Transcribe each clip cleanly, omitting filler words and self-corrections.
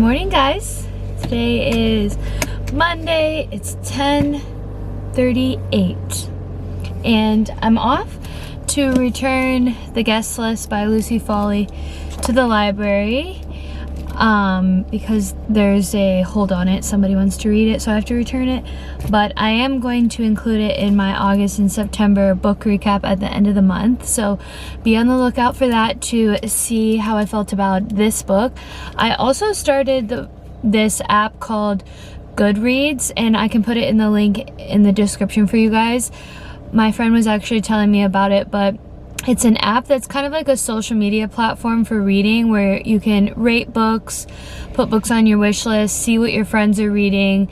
morning, guys. Today is Monday. It's 10:38 and I'm off to return The Guest List by Lucy Foley to the library because there's a hold on it. Somebody wants to read it, so I have to return it. But I am going to include it in my August and September book recap at the end of the month, so be on the lookout for that to see how I felt about this book. I also started this app called Goodreads, and I can put it in the link in the description for you guys. My friend was actually telling me about it, but it's an app that's kind of like a social media platform for reading, where you can rate books, put books on your wish list, see what your friends are reading,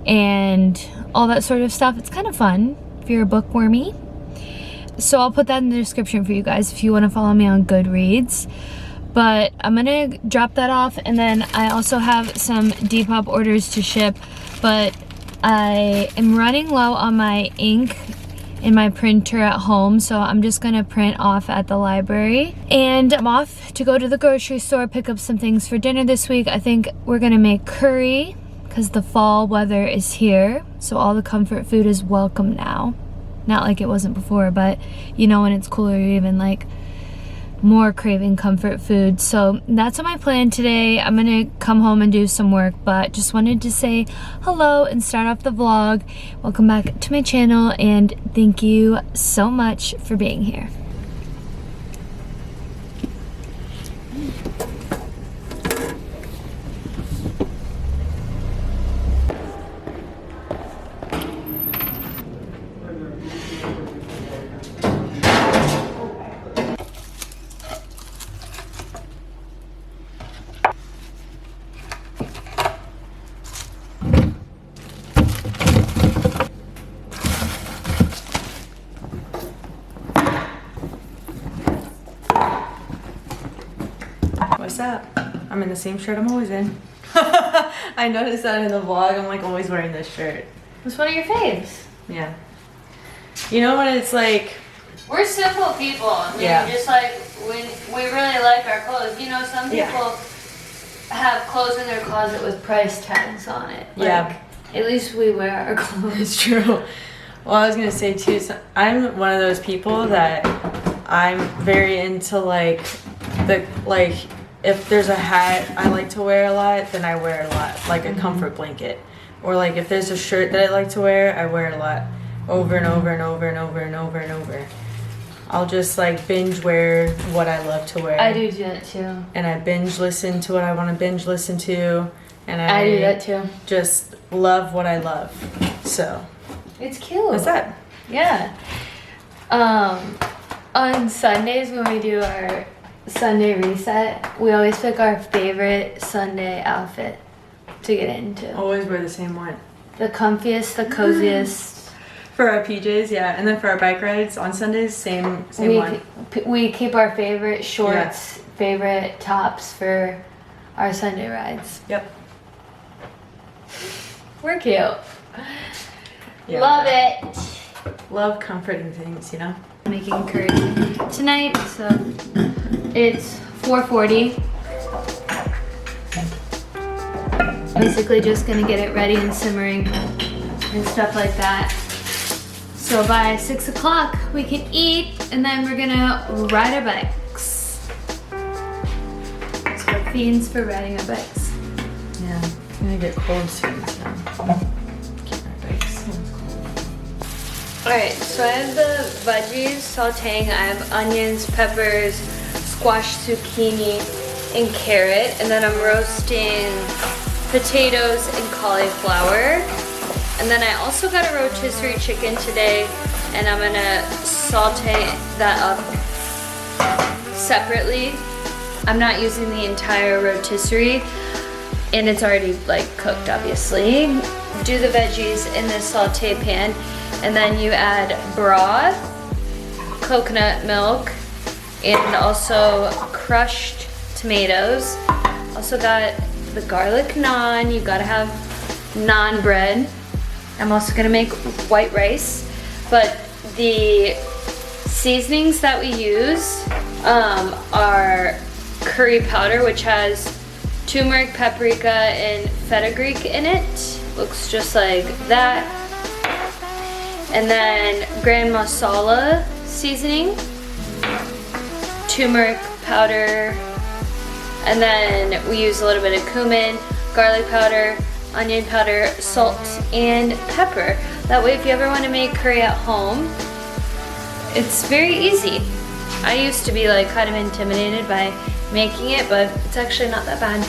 and all that sort of stuff. It's kind of fun if you're a bookwormy. So I'll put that in the description for you guys if you want to follow me on Goodreads. But I'm gonna drop that off, and then I also have some Depop orders to ship, but I am running low on my ink in my printer at home, so I'm just gonna print off at the library. And I'm off to go to the grocery store, pick up some things for dinner this week. I think we're gonna make curry because the fall weather is here, so all the comfort food is welcome now. Not like it wasn't before, but you know, when it's cooler, you're even like more craving comfort food. So that's on my plan today. I'm gonna come home and do some work, but just wanted to say hello and start off the vlog. Welcome back to my channel, and thank you so much for being here. What's up? I'm in the same shirt I'm always in. I noticed that in the vlog. I'm like always wearing this shirt. It's one of your faves. Yeah. You know what it's like? We're simple people. I mean, Yeah. just like when we really like our clothes. You know, some people have clothes in their closet with price tags on it. Like, Yeah. At least we wear our clothes. It's true. Well, I was gonna say too, so I'm one of those people that I'm very into like if there's a hat I like to wear a lot, then I wear it a lot, like a comfort blanket. Or like if there's a shirt that I like to wear, I wear it a lot, over and over and over and over and over and over. I'll just like binge wear what I love to wear. I do that too. And I binge listen to what I want to binge listen to, and I do that too. Just love what I love. So It's cute. what's that? Yeah. On Sundays when we do our Sunday reset, we always pick our favorite Sunday outfit to get into. Always wear the same one. The comfiest, the coziest. For our PJs, yeah, and then for our bike rides on Sundays, same one. We keep our favorite shorts, favorite tops for our Sunday rides. Yep. We're cute. Yeah, Love it. Love comforting things, you know? I'm making curry tonight, so it's 4:40. Basically just gonna get it ready and simmering and stuff like that. So by 6 o'clock we can eat, and then we're gonna ride our bikes. So we're fiends for riding our bikes. Yeah, it's gonna get cold soon, so keep our bikes. Alright, so I have the veggies sauteing. I have onions, peppers, squash, zucchini, and carrot. And then I'm roasting potatoes and cauliflower. And then I also got a rotisserie chicken today, and I'm gonna saute that up separately. I'm not using the entire rotisserie, and it's already like cooked, obviously. Do the veggies in the saute pan, and then you add broth, coconut milk, and also crushed tomatoes. Also got the garlic naan. You gotta have naan bread. I'm also gonna make white rice, but the seasonings that we use are curry powder, which has turmeric, paprika, and fenugreek in it. Looks just like that. And then Grand Masala seasoning, turmeric powder, and then we use a little bit of cumin, garlic powder, onion powder, salt, and pepper. That way if you ever want to make curry at home, it's very easy. I used to be like kind of intimidated by making it, but it's actually not that bad.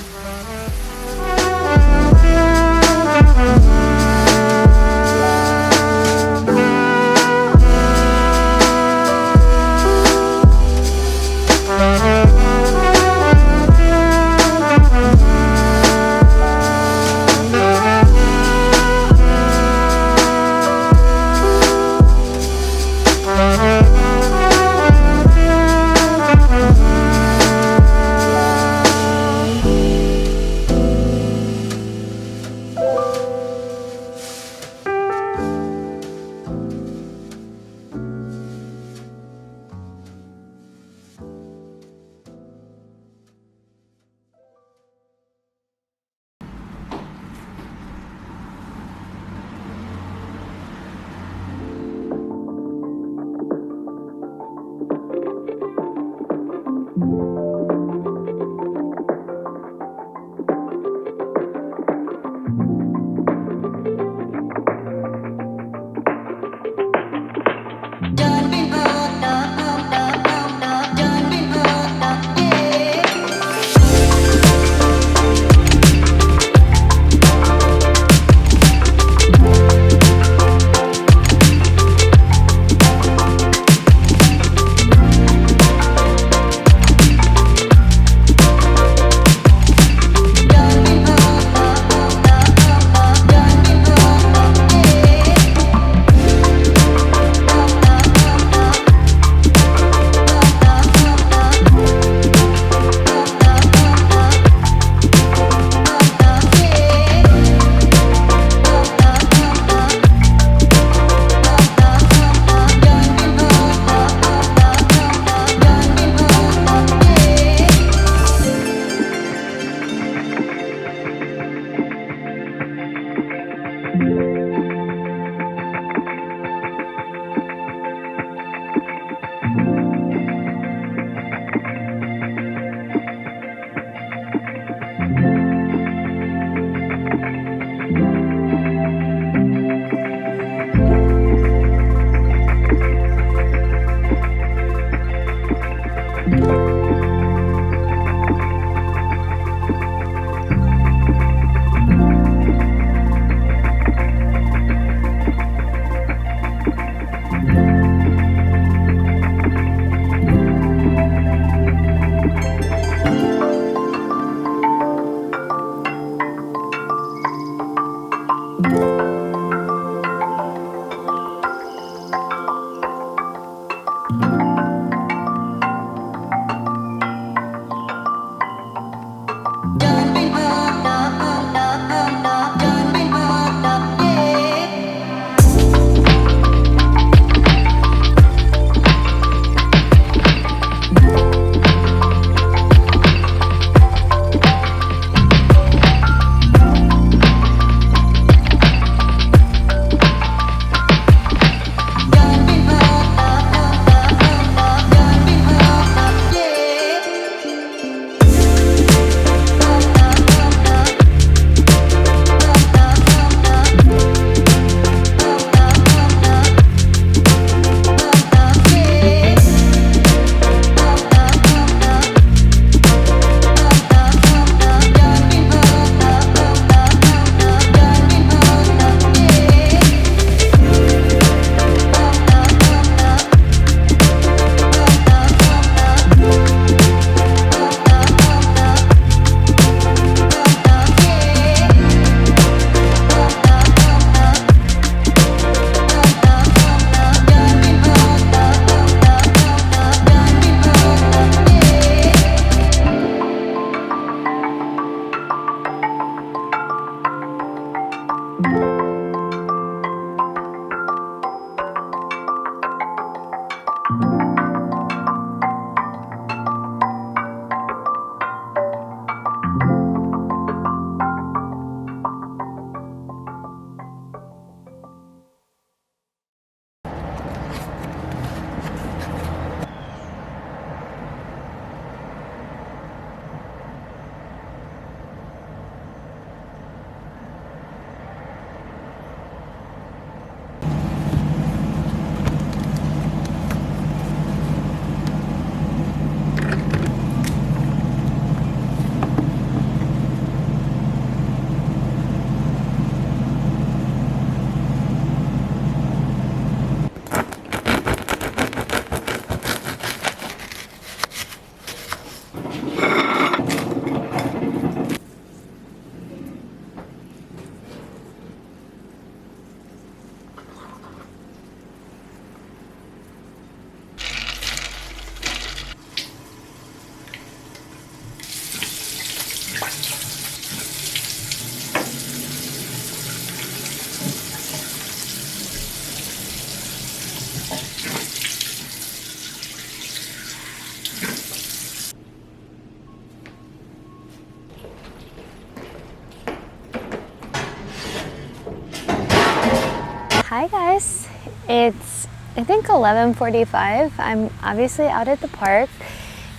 Hi guys, it's I think 11:45. I'm obviously out at the park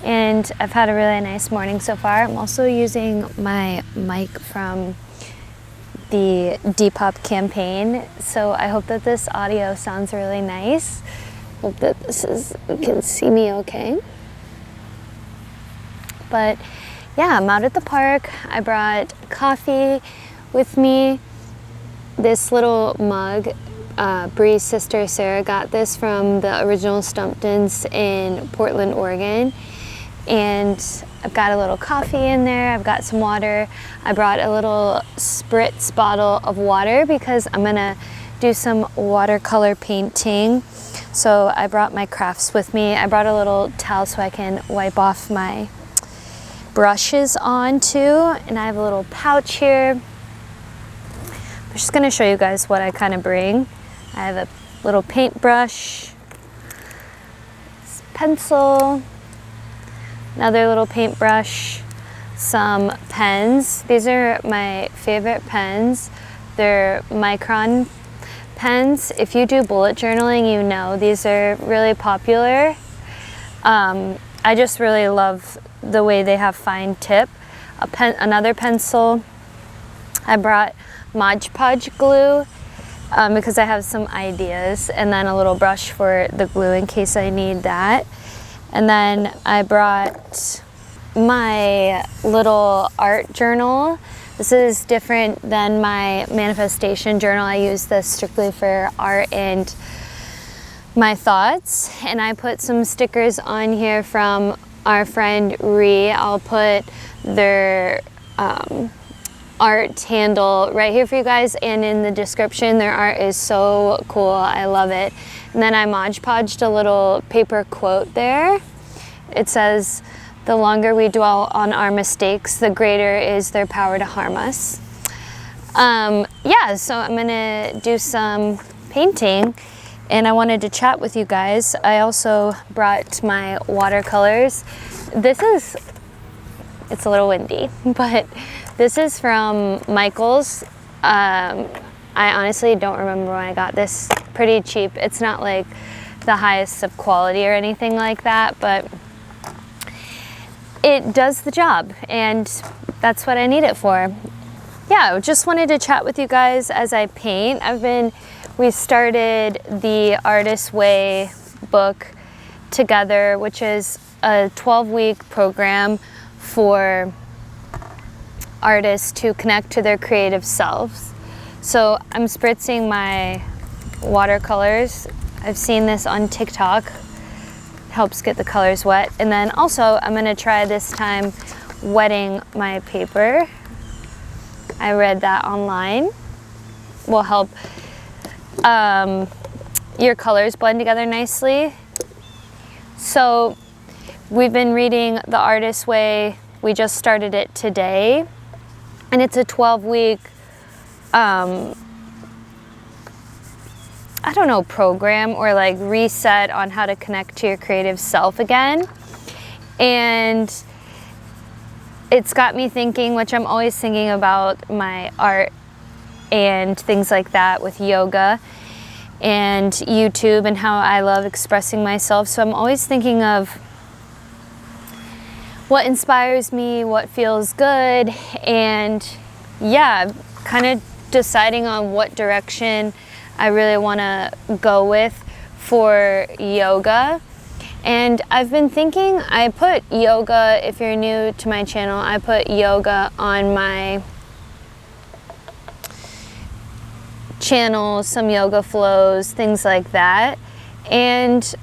and I've had a really nice morning so far. I'm also using my mic from the DEPOP campaign, so I hope that this audio sounds really nice. Hope that you can see me okay. But yeah, I'm out at the park. I brought coffee with me. This little mug, Bree's sister Sarah got this from the original Stumptons in Portland, Oregon. And I've got a little coffee in there. I've got some water. I brought a little spritz bottle of water because I'm gonna do some watercolor painting. So I brought my crafts with me. I brought a little towel so I can wipe off my brushes on too. And I have a little pouch here. I'm just gonna show you guys what I kind of bring. I have a little paintbrush, pencil, another little paintbrush, some pens. These are my favorite pens. They're Micron pens. If you do bullet journaling, you know these are really popular. I just really love the way they have fine tip. Another pencil. I brought Mod Podge glue because I have some ideas, and then a little brush for the glue in case I need that. And then I brought my little art journal. This is different than my manifestation journal. I use this strictly for art and my thoughts. And I put some stickers on here from our friend Ree. I'll put their art handle right here for you guys and in the description. Their art is so cool. I love it. And then I Mod Podged a little paper quote there. It says, "The longer we dwell on our mistakes, the greater is their power to harm us." Yeah, so I'm gonna do some painting and I wanted to chat with you guys. I also brought my watercolors. It's a little windy, but this is from Michael's. I honestly don't remember when I got this. Pretty cheap. It's not like the highest of quality or anything like that, but it does the job and that's what I need it for. Yeah, I just wanted to chat with you guys as I paint. We started the Artist's Way book together, which is a 12-week program for artists to connect to their creative selves. So I'm spritzing my watercolors. I've seen this on TikTok. Helps get the colors wet. And then also I'm gonna try this time wetting my paper. I read that online will help your colors blend together nicely. So we've been reading The Artist's Way. We just started it today and it's a 12-week I don't know, program or like reset on how to connect to your creative self again. And it's got me thinking, which I'm always thinking about my art and things like that with yoga and YouTube and how I love expressing myself. So I'm always thinking of what inspires me, what feels good, and yeah, kind of deciding on what direction I really want to go with for yoga. And I've been thinking, I put yoga, if you're new to my channel, I put yoga on my channel, some yoga flows, things like that. And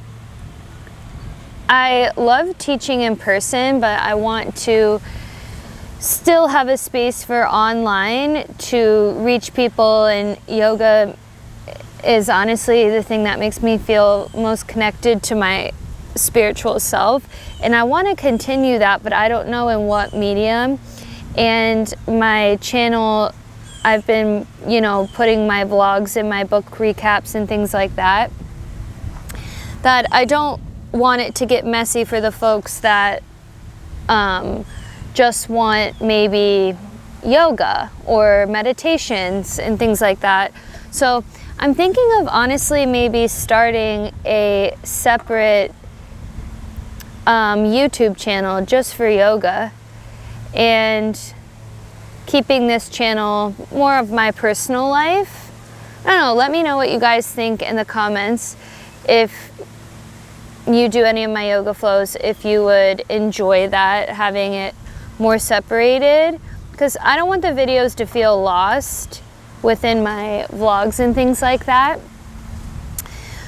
I love teaching in person, but I want to still have a space for online to reach people, and yoga is honestly the thing that makes me feel most connected to my spiritual self. And I want to continue that, but I don't know in what medium. And my channel, I've been, putting my vlogs and my book recaps and things like that. That I don't want it to get messy for the folks that just want maybe yoga or meditations and things like that. So I'm thinking of honestly maybe starting a separate YouTube channel just for yoga, and keeping this channel more of my personal life. I don't know, let me know what you guys think in the comments. If you do any of my yoga flows, if you would enjoy that, having it more separated, because I don't want the videos to feel lost within my vlogs and things like that.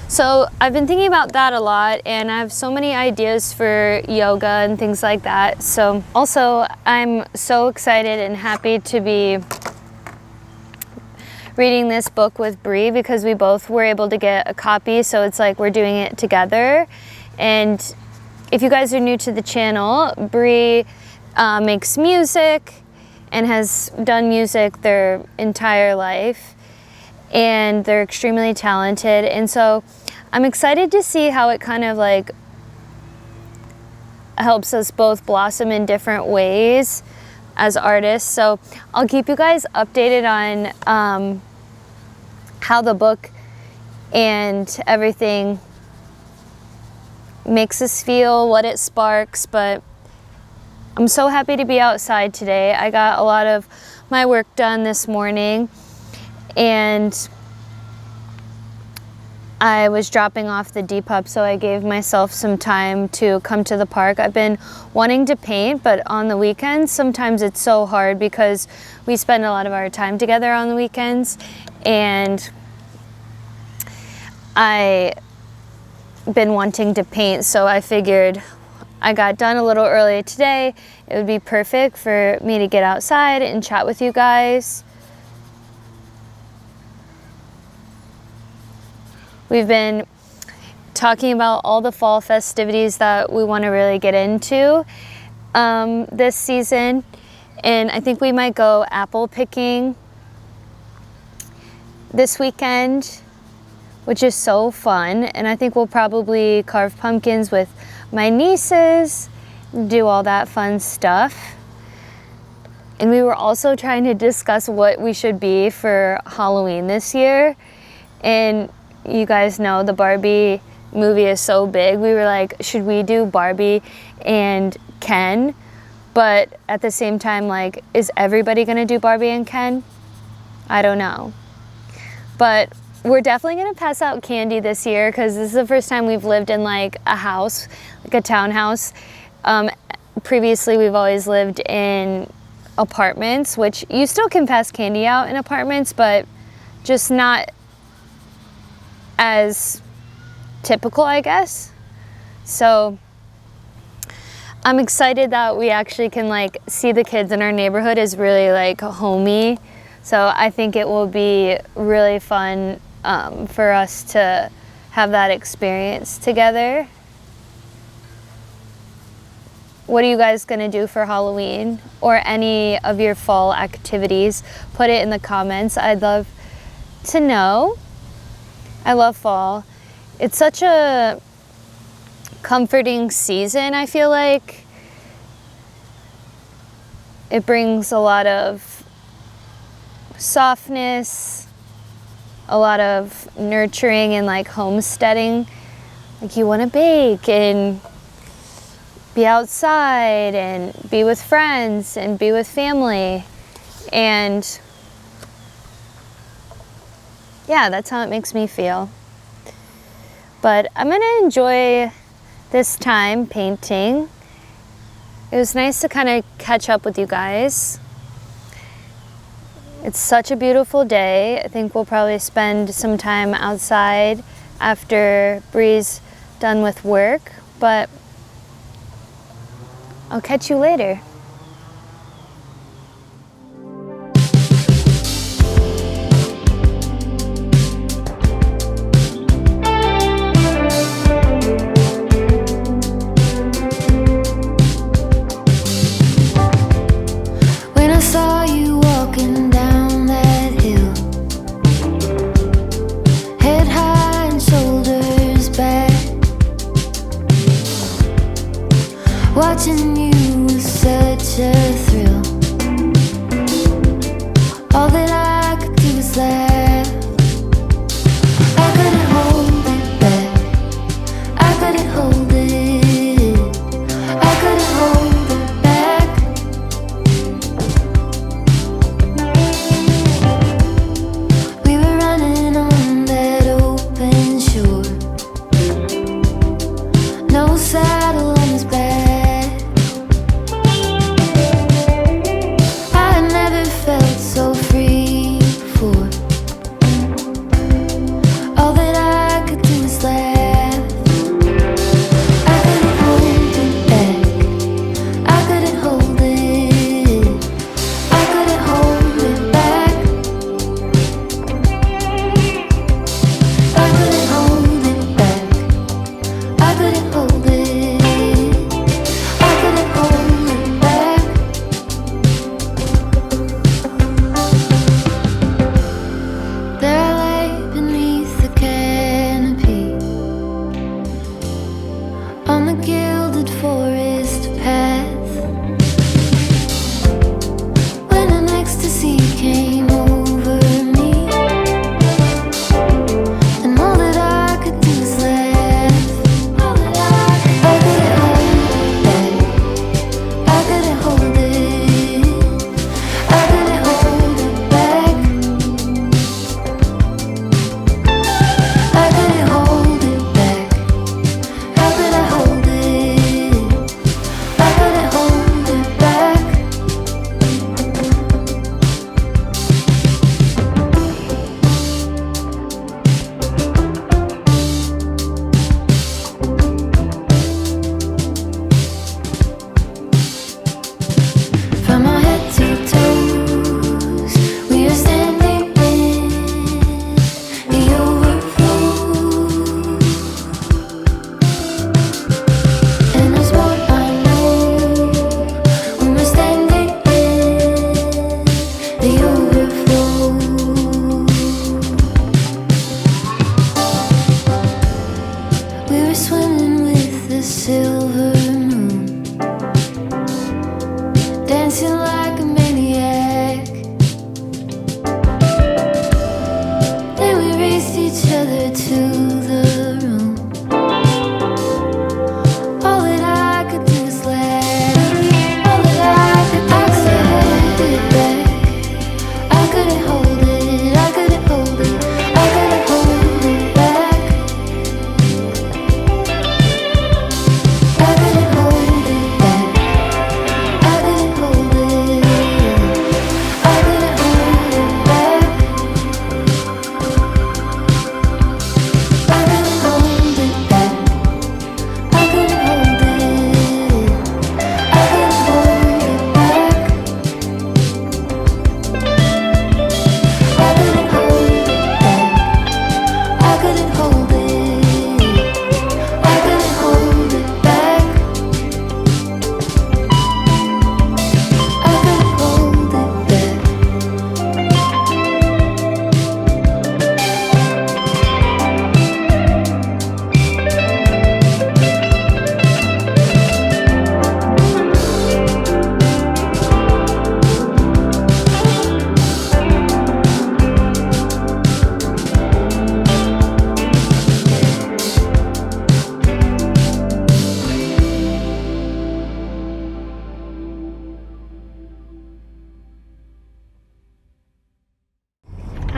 So I've been thinking about that a lot, and I have so many ideas for yoga and things like that. So also, I'm so excited and happy to be reading this book with Bree, because we both were able to get a copy, so it's like we're doing it together. And if you guys are new to the channel, Bree makes music and has done music their entire life, and they're extremely talented. And so I'm excited to see how it kind of like helps us both blossom in different ways as artists. So I'll keep you guys updated on how the book and everything makes us feel, what it sparks. But I'm so happy to be outside today. I got a lot of my work done this morning, and I was dropping off the DEPOP, so I gave myself some time to come to the park. I've been wanting to paint, but on the weekends, sometimes it's so hard because we spend a lot of our time together on the weekends, and I've been wanting to paint, so I figured I got done a little early today. It would be perfect for me to get outside and chat with you guys. We've been talking about all the fall festivities that we want to really get into this season, and I think we might go apple picking this weekend, which is so fun. And I think we'll probably carve pumpkins with my nieces, do all that fun stuff. And we were also trying to discuss what we should be for Halloween this year. And you guys know the Barbie movie is so big. We were like, should we do Barbie and Ken? But at the same time, like, is everybody gonna do Barbie and Ken? I don't know. But we're definitely gonna pass out candy this year, because this is the first time we've lived in like a house, like a townhouse. Previously, we've always lived in apartments, which you still can pass candy out in apartments, but just not as typical, I guess. So I'm excited that we actually can like see the kids in our neighborhood is really like homey. So I think it will be really fun for us to have that experience together. What are you guys gonna do for Halloween, or any of your fall activities? Put it in the comments. I'd love to know. I love fall. It's such a comforting season, I feel like. It brings a lot of softness, a lot of nurturing and like homesteading. Like, you want to bake and be outside and be with friends and be with family. And yeah, that's how it makes me feel. But I'm gonna enjoy this time painting. It was nice to kind of catch up with you guys. It's such a beautiful day. I think we'll probably spend some time outside after Bree's done with work, but I'll catch you later. When I saw you walking down that hill, head high and shoulders back, watching you was such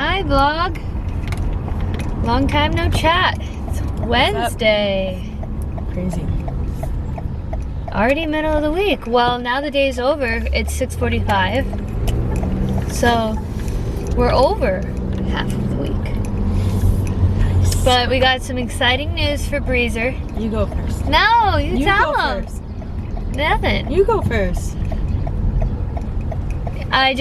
Hi, vlog. Long time no chat. It's Wednesday. Crazy. Already middle of the week. Well, now the day's over. It's 6:45. So we're over half of the week. Nice. But we got some exciting news for Breezer. You go first. No, you tell go him. first. Nothing. You go first. My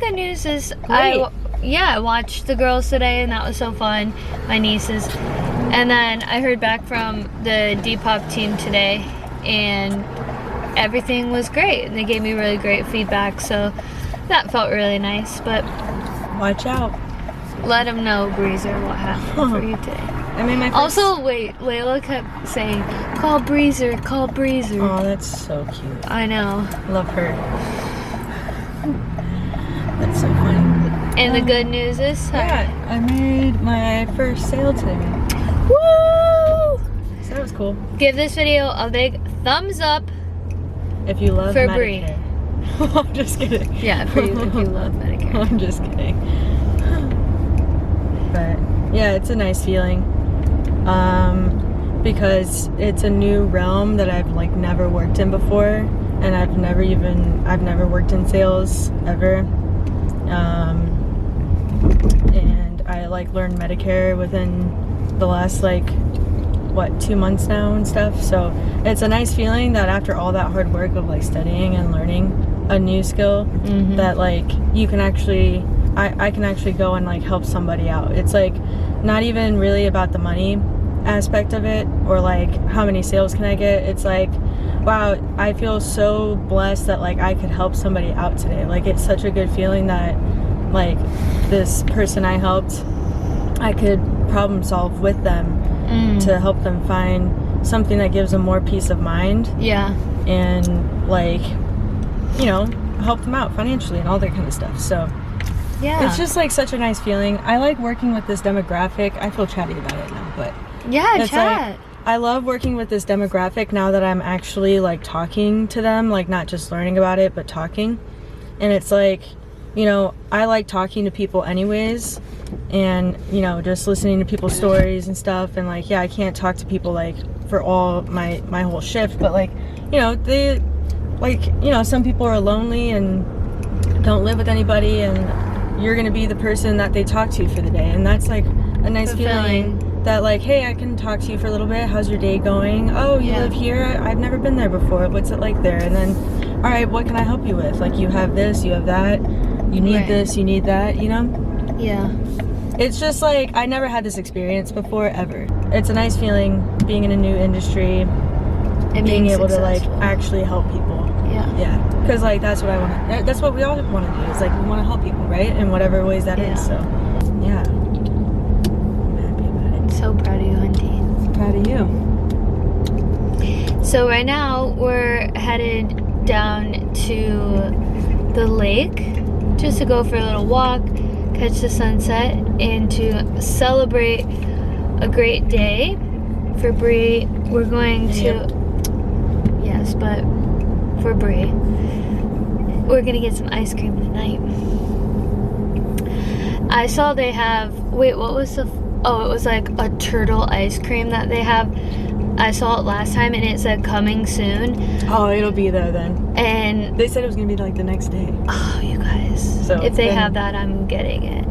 good news is Great. I watched the girls today and that was so fun. My nieces. And then I heard back from the DEPOP team today and everything was great. They gave me really great feedback, so that felt really nice. But Watch out. let them know, Breezer, what happened for you today. I mean, my first... Also, wait, Layla kept saying, call Breezer, call Breezer. Oh, that's so cute. I know. Love her. That's so funny. And the good news is, Yeah, I made my first sale today. woo! So that was cool. Give this video a big thumbs up. If you love For Brie. Medicare. I'm just kidding. Yeah, for you if you love Medicare. I'm just kidding. But yeah, it's a nice feeling. Because it's a new realm that I've like never worked in before, and I've never worked in sales ever. And I like learned Medicare within the last 2 months now and stuff. So it's a nice feeling that after all that hard work of like studying and learning a new skill, that like you can actually I can actually go and like help somebody out. It's like not even really about the money aspect of it or like how many sales can I get. It's like, wow, I feel so blessed that like I could help somebody out today. Like it's such a good feeling that like this person I helped, I could problem solve with them to help them find something that gives them more peace of mind. Yeah. And like, you know, help them out financially and all that kind of stuff. So Yeah. it's just like such a nice feeling. I like working with this demographic. I feel chatty about it now, but Yeah, it's chat. like, I love working with this demographic now that I'm actually like talking to them, like not just learning about it, but talking. And it's like, you know, I like talking to people anyways, and you know, just listening to people's stories and stuff. And like, yeah, I can't talk to people like for all my whole shift, but like, you know, they like, you know, some people are lonely and don't live with anybody, and you're gonna be the person that they talk to for the day. And that's like a nice feeling that like, hey, I can talk to you for a little bit. How's your day going? Oh, you live here? I've never been there before. What's it like there? And then, all right, what can I help you with? Like, you have this, you have that, you need this, you need that, you know? Yeah. It's just like, I never had this experience before, ever. It's a nice feeling being in a new industry and being able to like actually help people. Yeah. Yeah, because like that's what I want to, that's what we all want to do, is like we want to help people, right? In whatever ways that is. So yeah, I'm happy about it. So proud of you, auntie. Proud of you. So right now we're headed down to the lake just to go for a little walk, catch the sunset, and to celebrate a great day for Brie. We're going to, yes, but for Brie, we're gonna get some ice cream tonight. I saw they have, wait, what was the, oh, it was like a turtle ice cream that they have. I saw it last time and it said coming soon. Oh, it'll be there then. And they said it was gonna be like the next day. Oh, you guys. So if they have that, I'm getting it.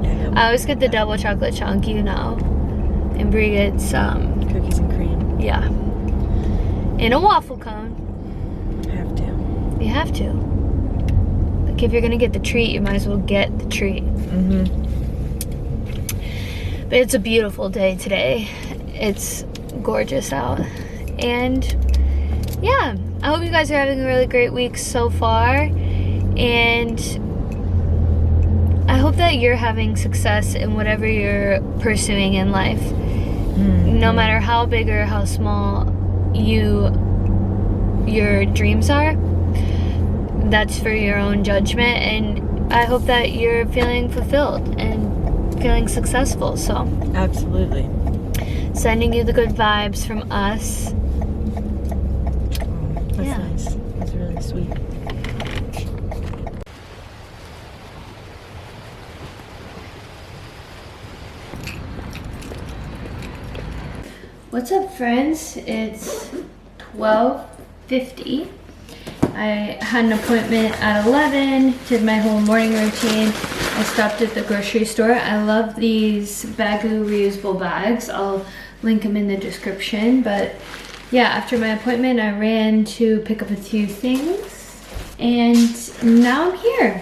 Yeah, I always get the double chocolate chunk, you know. And Brie gets cookies and cream. Yeah. In a waffle cone. Have to. You have to. Like if you're gonna get the treat, you might as well get the treat. But it's a beautiful day today. It's gorgeous out. And yeah, I hope you guys are having a really great week so far. And I hope that you're having success in whatever you're pursuing in life. No matter how big or how small your dreams are, that's for your own judgment. And I hope that you're feeling fulfilled and feeling successful. So absolutely, sending you the good vibes from us. That's nice. That's really sweet. What's up, friends? It's 12:50. I had an appointment at 11, did my whole morning routine. I stopped at the grocery store. I love these Baggu reusable bags. I'll link them in the description. But yeah, after my appointment, I ran to pick up a few things. And now I'm here.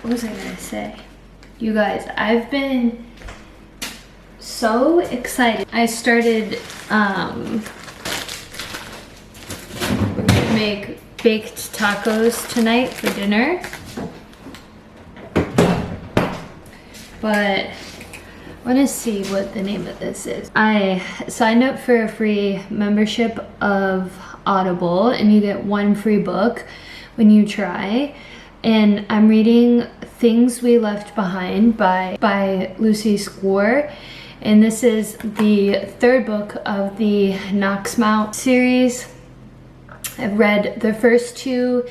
What was I gonna say? You guys, I've been so excited. I started, we're gonna make baked tacos tonight for dinner. But I wanna see what the name of this is. I signed up for a free membership of Audible, and you get one free book when you try. And I'm reading Things We Left Behind by Lucy Square. And this is the third book of the Knoxmount series. I've read the first two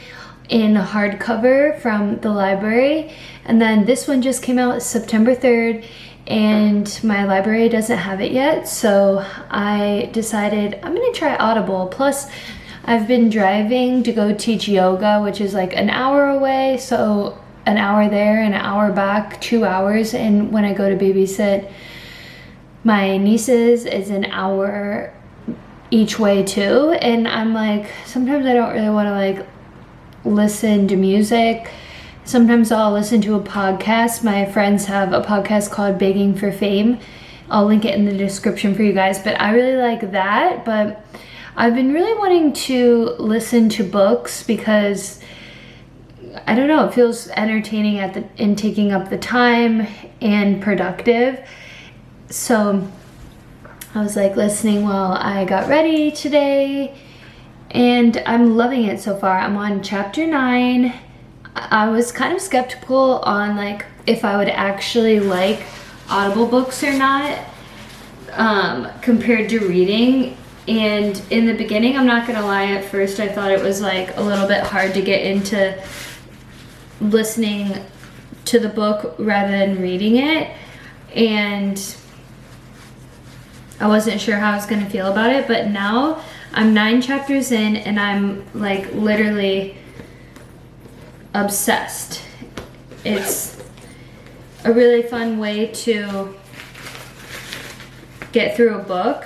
in hardcover from the library. And then this one just came out September 3rd. And my library doesn't have it yet. So I decided I'm gonna try Audible. Plus, I've been driving to go teach yoga, which is like an hour away. So an hour there, an hour back, 2 hours. And when I go to babysit my nieces, is an hour each way too. And I'm like, sometimes I don't really want to like listen to music. Sometimes I'll listen to a podcast. My friends have a podcast called Begging for Fame. I'll link it in the description for you guys. But I really like that. But I've been really wanting to listen to books because, I don't know, it feels entertaining in taking up the time and productive. So I was like listening while I got ready today, and I'm loving it so far. I'm on chapter 9. I was kind of skeptical on like if I would actually like Audible books or not, compared to reading. And in the beginning, I'm not gonna lie, at first I thought it was like a little bit hard to get into listening to the book rather than reading it. And I wasn't sure how I was gonna feel about it, but now I'm 9 chapters in and I'm like literally obsessed. It's a really fun way to get through a book.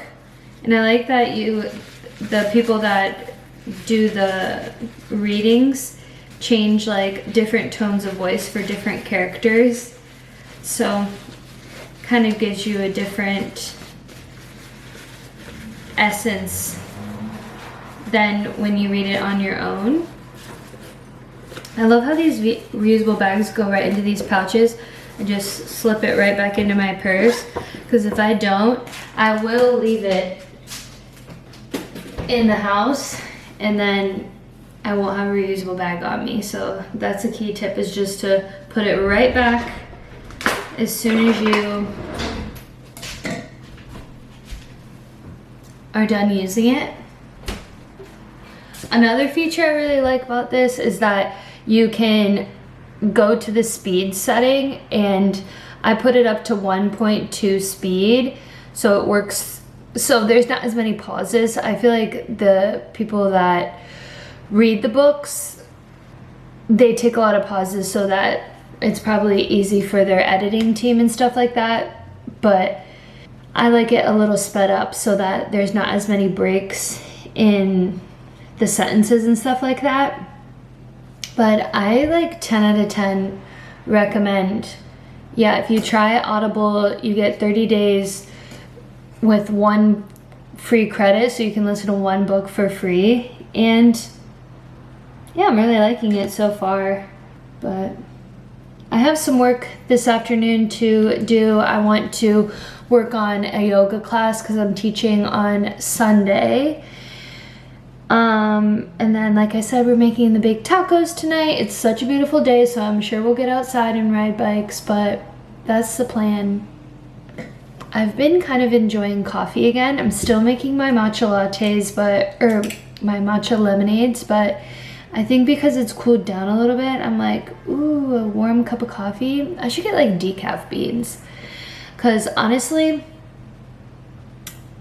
And I like that the people that do the readings change like different tones of voice for different characters. So kind of gives you a different essence than when you read it on your own. I love how these reusable bags go right into these pouches. I just slip it right back into my purse, because if I don't, I will leave it in the house and then I won't have a reusable bag on me. So that's a key tip, is just to put it right back as soon as you are done using it. Another feature I really like about this is that you can go to the speed setting, and I put it up to 1.2 speed, so it works. So there's not as many pauses. I feel like the people that read the books, they take a lot of pauses so that it's probably easy for their editing team and stuff like that. But I like it a little sped up so that there's not as many breaks in the sentences and stuff like that. But I like 10 out of 10 recommend. Yeah, if you try Audible, you get 30 days with 1 free credit, so you can listen to 1 book for free. And yeah, I'm really liking it so far. But I have some work this afternoon to do. I want to work on a yoga class because I'm teaching on Sunday. And then, like I said, we're making the baked tacos tonight. It's such a beautiful day, so I'm sure we'll get outside and ride bikes, but that's the plan. I've been kind of enjoying coffee again. I'm still making my matcha lattes, or my matcha lemonades, but I think because it's cooled down a little bit, I'm like, ooh, a warm cup of coffee. I should get like decaf beans, because honestly,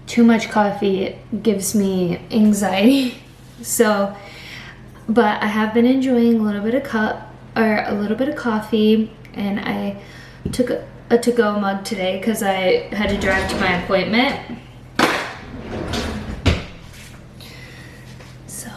too much coffee gives me anxiety. So, but I have been enjoying a little bit of coffee, and I took a to-go mug today because I had to drive to my appointment. So.